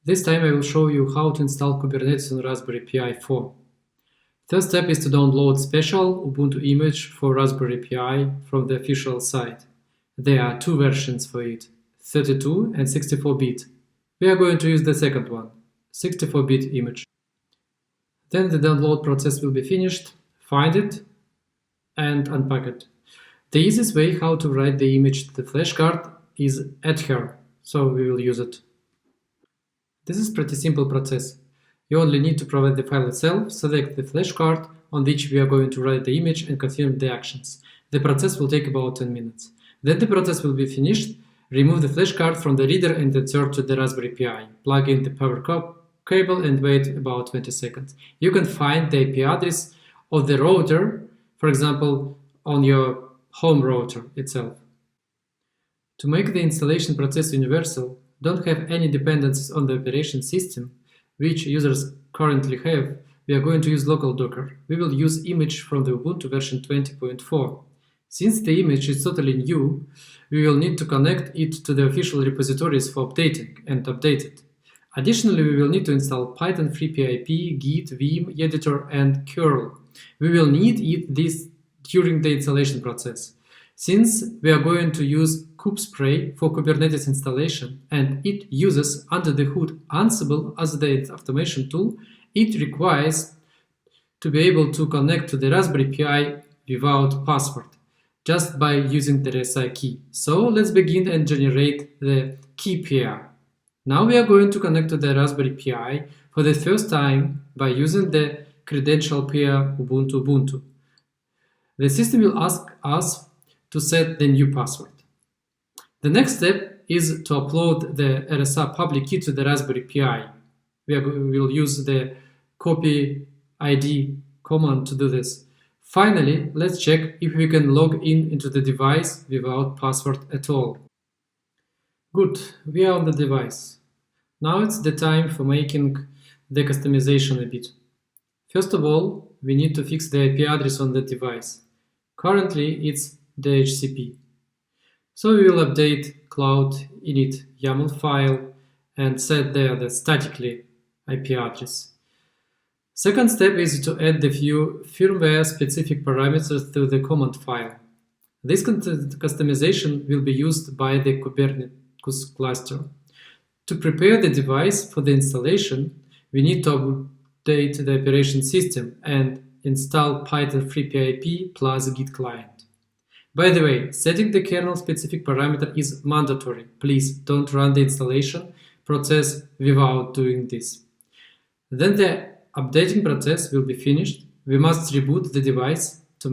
This time I will show you how to install Kubernetes on Raspberry Pi 4. First step is to download special Ubuntu image for Raspberry Pi from the official site. There are two versions for it, 32 and 64-bit. We are going to use the second one, 64-bit image. Then the download process will be finished, find it and unpack it. The easiest way how to write the image to the flash card is add here, so we will use it. This is pretty simple process. You only need to provide the file itself, select the flash card on which we are going to write the image and confirm the actions. The process will take about 10 minutes. Then the process will be finished. Remove the flash card from the reader and insert to the Raspberry Pi. Plug in the power cable and wait about 20 seconds. You can find the IP address of the router, for example, on your home router itself. To make the installation process universal, don't have any dependencies on the operation system, which users currently have, we are going to use local Docker. We will use image from the Ubuntu version 20.4. Since the image is totally new, we will need to connect it to the official repositories for updating and update it. Additionally, we will need to install Python, FreePIP, Git, Vim, editor, and curl. We will need this during the installation process. Since we are going to use kubespray for Kubernetes installation and it uses under the hood Ansible as the automation tool, it requires to be able to connect to the Raspberry Pi without password, just by using the RSA key. So let's begin and generate the key pair. Now we are going to connect to the Raspberry Pi for the first time by using the credential pair Ubuntu. The system will ask us to set the new password. The next step is to upload the RSA public key to the Raspberry Pi. We will use the copy ID command to do this. Finally, let's check if we can log into the device without password at all. Good, we are on the device. Now it's the time for making the customization a bit. First of all, we need to fix the IP address on the device. Currently, it's DHCP. So we will update cloud init YAML file and set there the statically IP address. Second step is to add the few firmware-specific parameters to the command file. This customization will be used by the Kubernetes cluster. To prepare the device for the installation, we need to update the operation system and install Python FreePIP plus Git client. By the way, setting the kernel-specific parameter is mandatory. Please don't run the installation process without doing this. Then the updating process will be finished. We must reboot the device to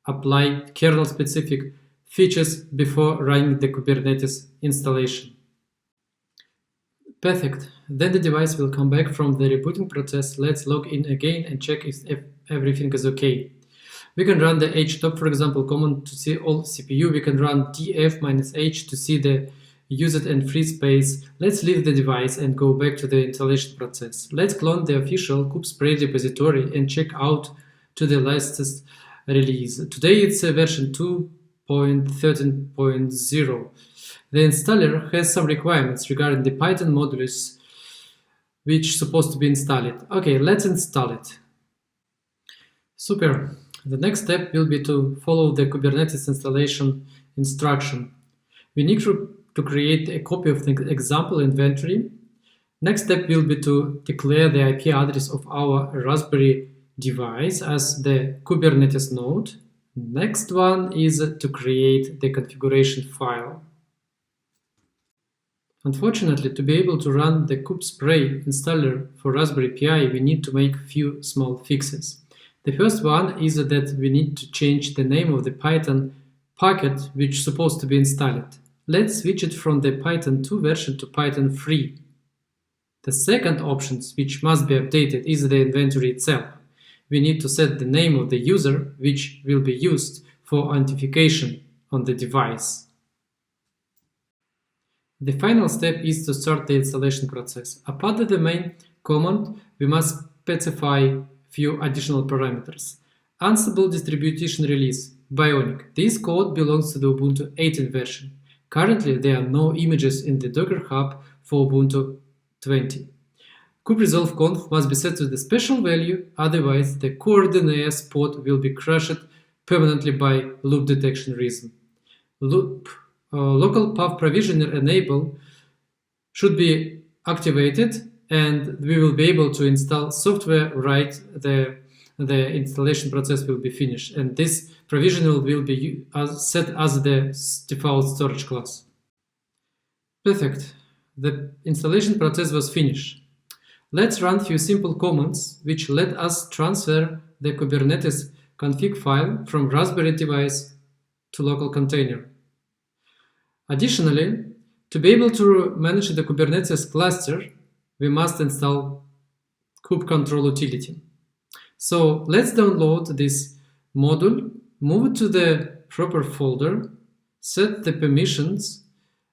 apply kernel-specific features before running the Kubernetes installation. Perfect. Then the device will come back from the rebooting process. Let's log in again and check if everything is okay. We can run the htop, for example, command to see all CPU. We can run df-h to see the used and free space. Let's leave the device and go back to the installation process. Let's clone the official kubespray repository and check out to the latest release. Today it's version 2.13.0. The installer has some requirements regarding the Python modules which are supposed to be installed. Okay, let's install it. Super. The next step will be to follow the Kubernetes installation instruction. We need to create a copy of the example inventory. Next step will be to declare the IP address of our Raspberry device as the Kubernetes node. Next one is to create the configuration file. Unfortunately, to be able to run the kubespray installer for Raspberry Pi, we need to make a few small fixes. The first one is that we need to change the name of the Python packet which is supposed to be installed. Let's switch it from the Python 2 version to Python 3. The second option which must be updated is the inventory itself. We need to set the name of the user which will be used for authentication on the device. The final step is to start the installation process. Apart from the main command, we must specify few additional parameters. Ansible distribution release, Bionic. This code belongs to the Ubuntu 18 version. Currently, there are no images in the Docker Hub for Ubuntu 20. kuberesolve.conf must be set to the special value, otherwise the coordinates pod will be crushed permanently by loop detection reason. Local path provisioner enable should be activated, and we will be able to install software right the installation process will be finished, and this provisional will be set as the default storage class. Perfect. The installation process was finished. Let's run a few simple commands which let us transfer the Kubernetes config file from Raspberry device to local container. Additionally, to be able to manage the Kubernetes cluster, we must install kubectl utility. So let's download this module, move it to the proper folder, set the permissions,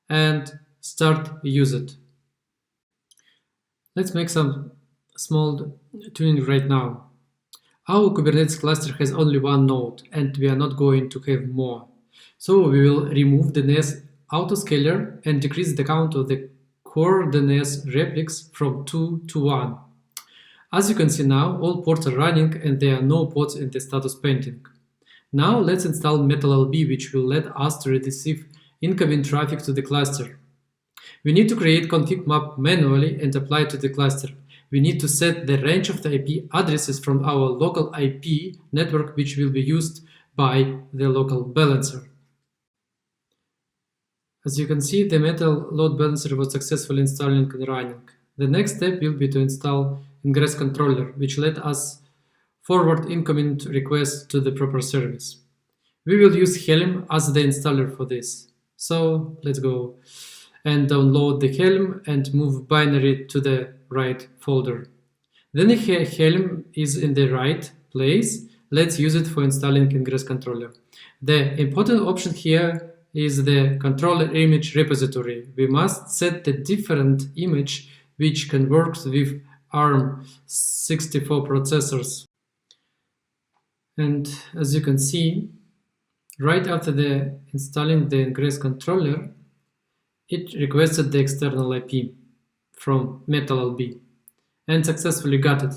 and start use it. Let's make some small tuning right now. Our Kubernetes cluster has only one node, and we are not going to have more. So we will remove the NES autoscaler and decrease the count of the core DNS replics from 2 to 1. As you can see now, all ports are running and there are no ports in the status pending. Now let's install MetalLB, which will let us to receive incoming traffic to the cluster. We need to create config map manually and apply it to the cluster. We need to set the range of the IP addresses from our local IP network, which will be used by the local balancer. As you can see, the Metal load balancer was successfully installed and running. The next step will be to install ingress controller, which let us forward incoming requests to the proper service. We will use Helm as the installer for this. So let's go and download the Helm and move binary to the right folder. Then the Helm is in the right place. Let's use it for installing ingress controller. The important option here is the controller image repository. We must set the different image which can work with ARM64 processors. And as you can see, right after installing the ingress controller, it requested the external IP from MetalLB and successfully got it.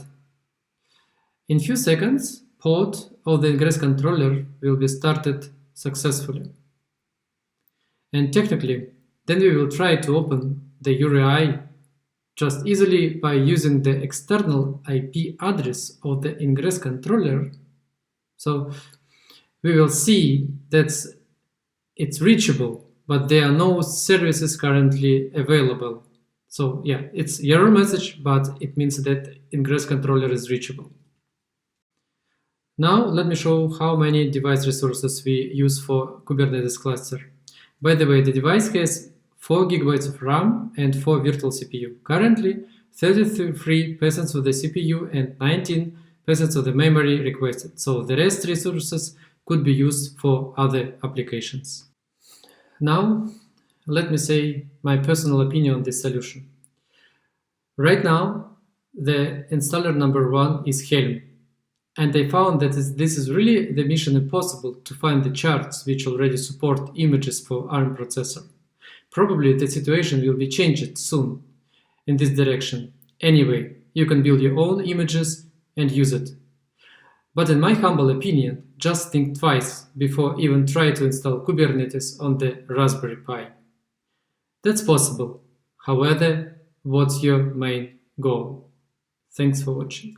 In few seconds, port of the ingress controller will be started successfully. And technically, then we will try to open the URI just easily by using the external IP address of the ingress controller. So we will see that it's reachable, but there are no services currently available. So yeah, it's error message, but it means that ingress controller is reachable. Now let me show how many device resources we use for Kubernetes cluster. By the way, the device has 4 GB of RAM and 4 virtual CPU. Currently, 33% of the CPU and 19% of the memory requested, so the rest resources could be used for other applications. Now, let me say my personal opinion on this solution. Right now, the installer number 1 is Helm, and I found that this is really the mission impossible to find the charts which already support images for ARM processor. Probably the situation will be changed soon in this direction. Anyway, you can build your own images and use it. But in my humble opinion, just think twice before even try to install Kubernetes on the Raspberry Pi. That's possible. However, what's your main goal? Thanks for watching.